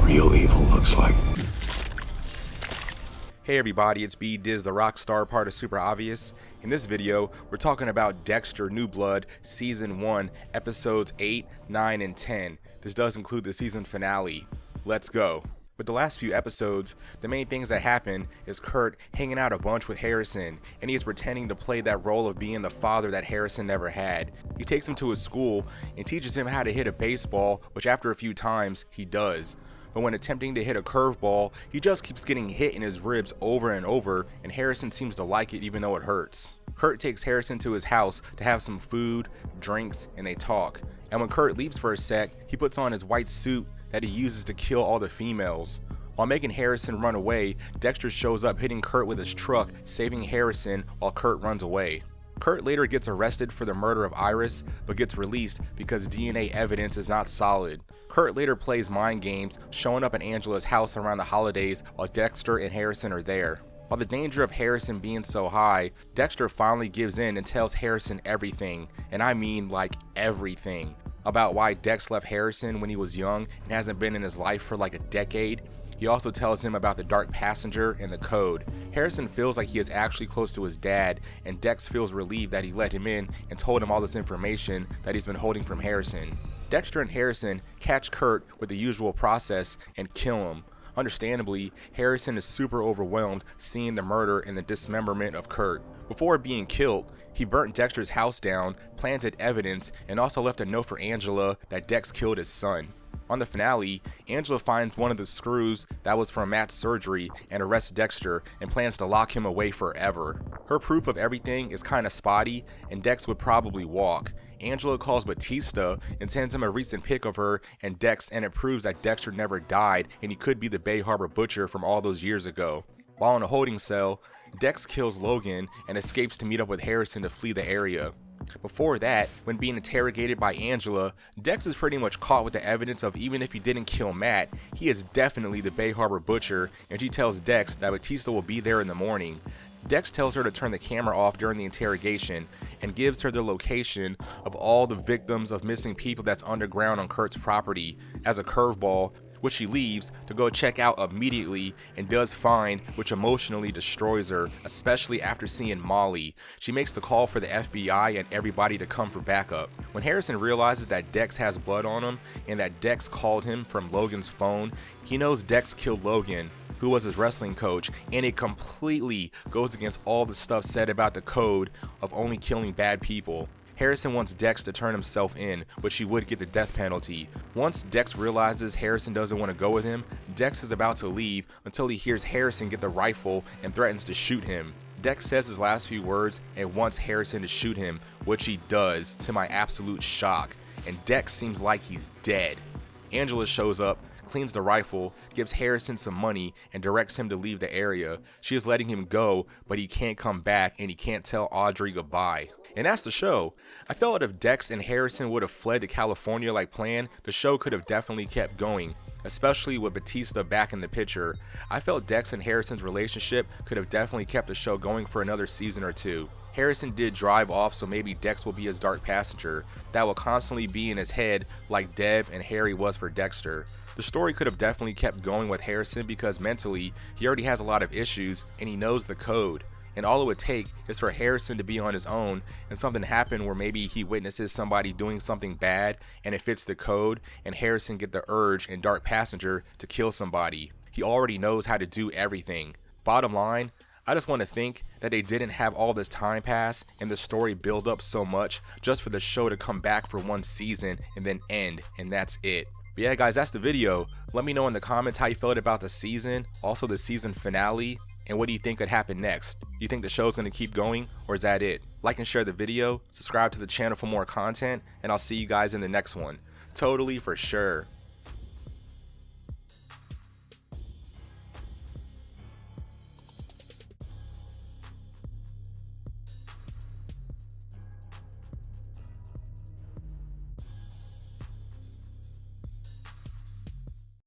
real evil looks like. Hey everybody, it's B Diz, the rock star part of SuperObvious. In this video, we're talking about Dexter New Blood Season 1, Episodes 8, 9, and 10. This does include the season finale. Let's go. With the last few episodes, the main things that happen is Kurt hanging out a bunch with Harrison, and he is pretending to play that role of being the father that Harrison never had. He takes him to his school and teaches him how to hit a baseball, which after a few times, he does. But when attempting to hit a curveball, he just keeps getting hit in his ribs over and over, and Harrison seems to like it even though it hurts. Kurt takes Harrison to his house to have some food, drinks, and they talk. And when Kurt leaves for a sec, he puts on his white suit that he uses to kill all the females. While making Harrison run away, Dexter shows up hitting Kurt with his truck, saving Harrison while Kurt runs away. Kurt later gets arrested for the murder of Iris, but gets released because DNA evidence is not solid. Kurt later plays mind games, showing up at Angela's house around the holidays while Dexter and Harrison are there. While the danger of Harrison being so high, Dexter finally gives in and tells Harrison everything, and I mean like everything, about why Dex left Harrison when he was young and hasn't been in his life for like a decade. He also tells him about the dark passenger and the code. Harrison feels like he is actually close to his dad, and Dex feels relieved that he let him in and told him all this information that he's been holding from Harrison. Dexter and Harrison catch Kurt with the usual process and kill him. Understandably, Harrison is super overwhelmed seeing the murder and the dismemberment of Kurt. Before being killed, he burnt Dexter's house down, planted evidence, and also left a note for Angela that Dex killed his son. On the finale, Angela finds one of the screws that was from Matt's surgery and arrests Dexter and plans to lock him away forever. Her proof of everything is kinda spotty, and Dex would probably walk. Angela calls Batista and sends him a recent pic of her and Dex, and it proves that Dexter never died and he could be the Bay Harbor Butcher from all those years ago. While in a holding cell, Dex kills Logan and escapes to meet up with Harrison to flee the area. Before that, when being interrogated by Angela, Dex is pretty much caught with the evidence of even if he didn't kill Matt, he is definitely the Bay Harbor Butcher, and she tells Dex that Batista will be there in the morning. Dex tells her to turn the camera off during the interrogation and gives her the location of all the victims of missing people that's underground on Kurt's property as a curveball, which she leaves to go check out immediately and does find, which emotionally destroys her, especially after seeing Molly. She makes the call for the FBI and everybody to come for backup. When Harrison realizes that Dex has blood on him and that Dex called him from Logan's phone, he knows Dex killed Logan, who was his wrestling coach, and it completely goes against all the stuff said about the code of only killing bad people. Harrison wants Dex to turn himself in, which he would get the death penalty. Once Dex realizes Harrison doesn't want to go with him, Dex is about to leave until he hears Harrison get the rifle and threatens to shoot him. Dex says his last few words and wants Harrison to shoot him, which he does, to my absolute shock, and Dex seems like he's dead. Angela shows up, cleans the rifle, gives Harrison some money, and directs him to leave the area. She is letting him go, but he can't come back and he can't tell Audrey goodbye. And that's the show. I felt if Dex and Harrison would have fled to California like planned, the show could have definitely kept going, especially with Batista back in the picture. I felt Dex and Harrison's relationship could have definitely kept the show going for another season or two. Harrison did drive off, so maybe Dex will be his dark passenger that will constantly be in his head like Deb and Harry was for Dexter. The story could have definitely kept going with Harrison because mentally he already has a lot of issues and he knows the code. And all it would take is for Harrison to be on his own and something happen where maybe he witnesses somebody doing something bad and it fits the code, and Harrison get the urge in Dark Passenger to kill somebody. He already knows how to do everything. Bottom line, I just want to think that they didn't have all this time pass and the story build up so much just for the show to come back for one season and then end, and that's it. But yeah guys, that's the video. Let me know in the comments how you felt about the season, also the season finale, and what do you think could happen next? Do you think the show's going to keep going, or is that it? Like and share the video, subscribe to the channel for more content, and I'll see you guys in the next one. Totally for sure.